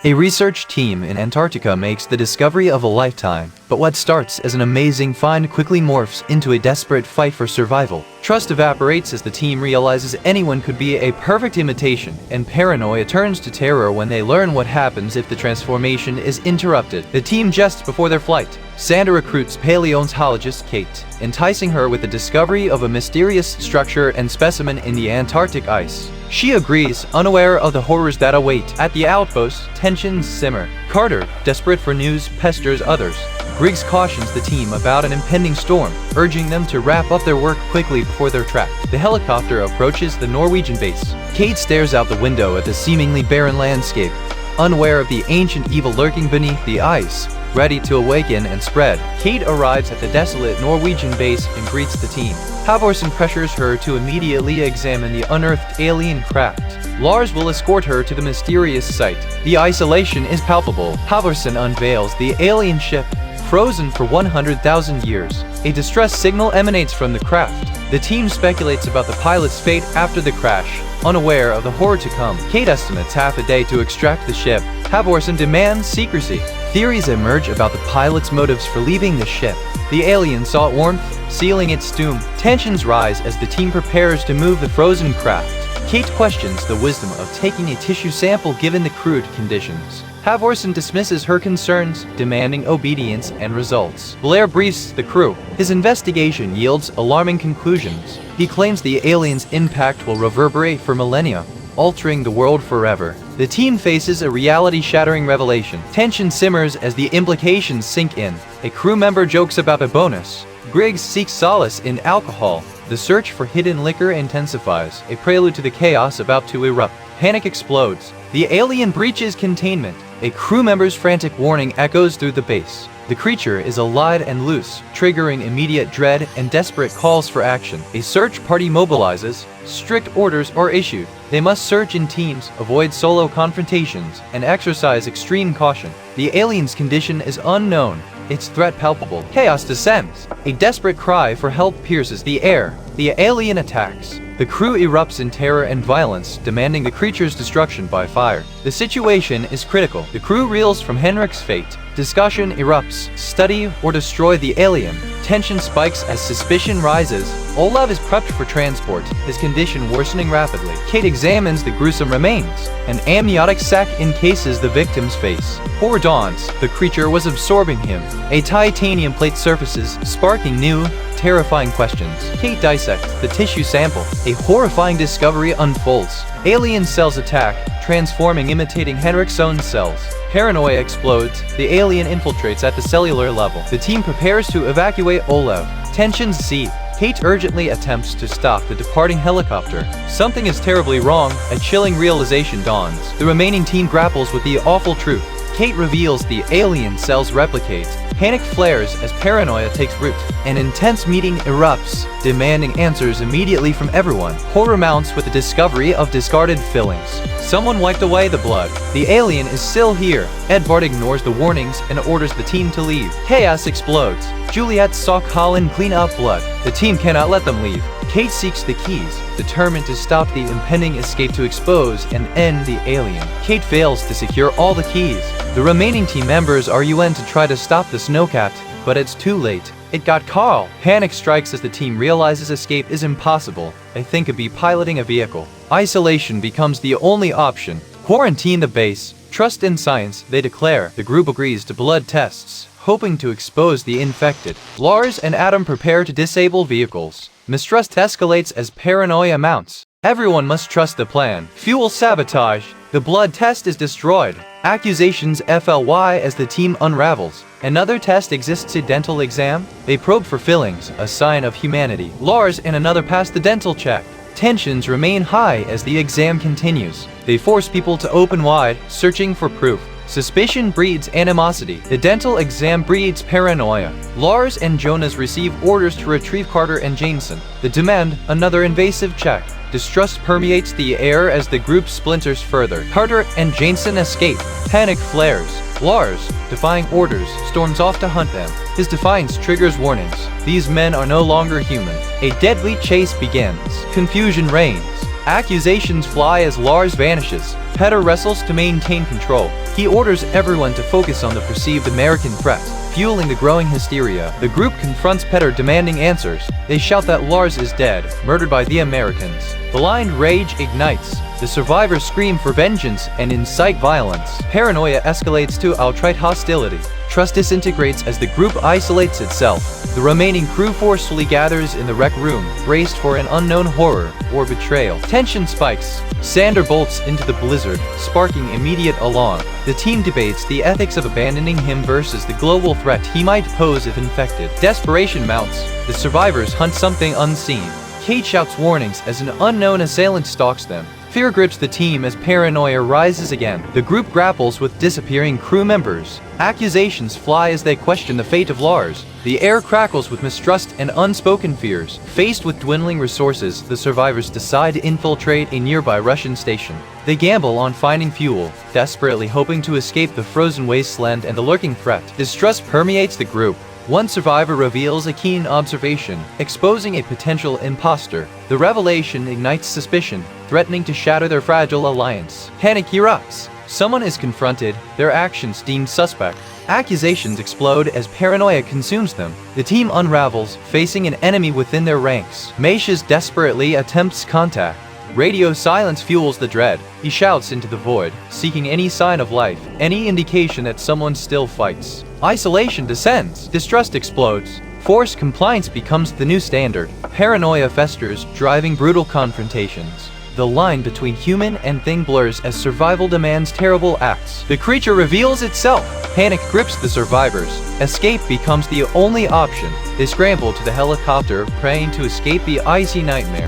A research team in Antarctica makes the discovery of a lifetime, but what starts as an amazing find quickly morphs into a desperate fight for survival. Trust evaporates as the team realizes anyone could be a perfect imitation, and paranoia turns to terror when they learn what happens if the transformation is interrupted. The team jests before their flight. Xander recruits paleontologist Kate, enticing her with the discovery of a mysterious structure and specimen in the Antarctic ice. She agrees, unaware of the horrors that await. At the outpost, tensions simmer. Carter, desperate for news, pesters others. Griggs cautions the team about an impending storm, urging them to wrap up their work quickly before they're trapped. The helicopter approaches the Norwegian base. Kate stares out the window at the seemingly barren landscape, unaware of the ancient evil lurking beneath the ice, ready to awaken and spread. Kate arrives at the desolate Norwegian base and greets the team. Halvorsen pressures her to immediately examine the unearthed alien craft. Lars will escort her to the mysterious site. The isolation is palpable. Halvorsen unveils the alien ship, frozen for 100,000 years. A distress signal emanates from the craft. The team speculates about the pilot's fate after the crash, unaware of the horror to come. Kate estimates half a day to extract the ship. Halvorsen demands secrecy. Theories emerge about the pilot's motives for leaving the ship. The alien sought warmth, sealing its doom. Tensions rise as the team prepares to move the frozen craft. Kate questions the wisdom of taking a tissue sample given the crude conditions. Halvorsen dismisses her concerns, demanding obedience and results. Blair briefs the crew. His investigation yields alarming conclusions. He claims the alien's impact will reverberate for millennia, altering the world forever. The team faces a reality-shattering revelation. Tension simmers as the implications sink in. A crew member jokes about a bonus. Griggs seeks solace in alcohol. The search for hidden liquor intensifies, a prelude to the chaos about to erupt. Panic explodes. The alien breaches containment. A crew member's frantic warning echoes through the base. The creature is alive and loose, triggering immediate dread and desperate calls for action. A search party mobilizes. Strict orders are issued. They must search in teams, avoid solo confrontations, and exercise extreme caution. The alien's condition is unknown, its threat palpable. Chaos descends. A desperate cry for help pierces the air. The alien attacks. The crew erupts in terror and violence, demanding the creature's destruction by fire. The situation is critical. The crew reels from Henrik's fate. Discussion erupts. Study or destroy the alien. Tension spikes as suspicion rises. Olav is prepped for transport, his condition worsening rapidly. Kate examines the gruesome remains. An amniotic sac encases the victim's face. Horror dawns. The creature was absorbing him. A titanium plate surfaces, sparking new, terrifying questions. Kate dissects the tissue sample. A horrifying discovery unfolds. Alien cells attack, transforming, imitating Henrik's own cells. Paranoia explodes. The alien infiltrates at the cellular level. The team prepares to evacuate Olav. Tensions seethe. Kate urgently attempts to stop the departing helicopter. Something is terribly wrong. A chilling realization dawns. The remaining team grapples with the awful truth. Kate reveals the alien cells replicate. Panic flares as paranoia takes root. An intense meeting erupts, demanding answers immediately from everyone. Horror mounts with the discovery of discarded fillings. Someone wiped away the blood. The alien is still here. Edvard ignores the warnings and orders the team to leave. Chaos explodes. Juliet saw Colin clean up blood. The team cannot let them leave. Kate seeks the keys, determined to stop the impending escape to expose and end the alien. Kate fails to secure all the keys. The remaining team members are UN to try to stop the snowcat, but it's too late. It got Carl. Panic strikes as the team realizes escape is impossible. They think of piloting a vehicle. Isolation becomes the only option. Quarantine the base. Trust in science, they declare. The group agrees to blood tests, hoping to expose the infected. Lars and Adam prepare to disable vehicles. Mistrust escalates as paranoia mounts. Everyone must trust the plan. Fuel sabotage. The blood test is destroyed. Accusations fly as the team unravels. Another test exists, a dental exam. They probe for fillings, a sign of humanity. Lars and another pass the dental check. Tensions remain high as the exam continues. They force people to open wide, searching for proof. Suspicion breeds animosity. The dental exam breeds paranoia. Lars and Jonas receive orders to retrieve Carter and Jameson. They demand another invasive check. Distrust permeates the air as the group splinters further. Carter and Jameson escape. Panic flares. Lars, defying orders, storms off to hunt them. His defiance triggers warnings. These men are no longer human. A deadly chase begins. Confusion reigns. Accusations fly as Lars vanishes. Petter wrestles to maintain control. He orders everyone to focus on the perceived American threat, fueling the growing hysteria. The group confronts Petter demanding answers. They shout that Lars is dead, murdered by the Americans. Blind rage ignites. The survivors scream for vengeance and incite violence. Paranoia escalates to outright hostility. Trust disintegrates as the group isolates itself. The remaining crew forcefully gathers in the rec room, braced for an unknown horror or betrayal. Tension spikes. Sander bolts into the blizzard, sparking immediate alarm. The team debates the ethics of abandoning him versus the global threat he might pose if infected. Desperation mounts. The survivors hunt something unseen. Kate shouts warnings as an unknown assailant stalks them. Fear grips the team as paranoia rises again. The group grapples with disappearing crew members. Accusations fly as they question the fate of Lars. The air crackles with mistrust and unspoken fears. Faced with dwindling resources, the survivors decide to infiltrate a nearby Russian station. They gamble on finding fuel, desperately hoping to escape the frozen wasteland and the lurking threat. Distrust permeates the group. One survivor reveals a keen observation, exposing a potential imposter. The revelation ignites suspicion, threatening to shatter their fragile alliance. Panic erupts. Someone is confronted, their actions deemed suspect. Accusations explode as paranoia consumes them. The team unravels, facing an enemy within their ranks. Macias desperately attempts contact. Radio silence fuels the dread. He shouts into the void, seeking any sign of life, any indication that someone still fights. Isolation descends. Distrust explodes. Forced compliance becomes the new standard. Paranoia festers, driving brutal confrontations. The line between human and thing blurs as survival demands terrible acts. The creature reveals itself. Panic grips the survivors. Escape becomes the only option. They scramble to the helicopter, praying to escape the icy nightmare.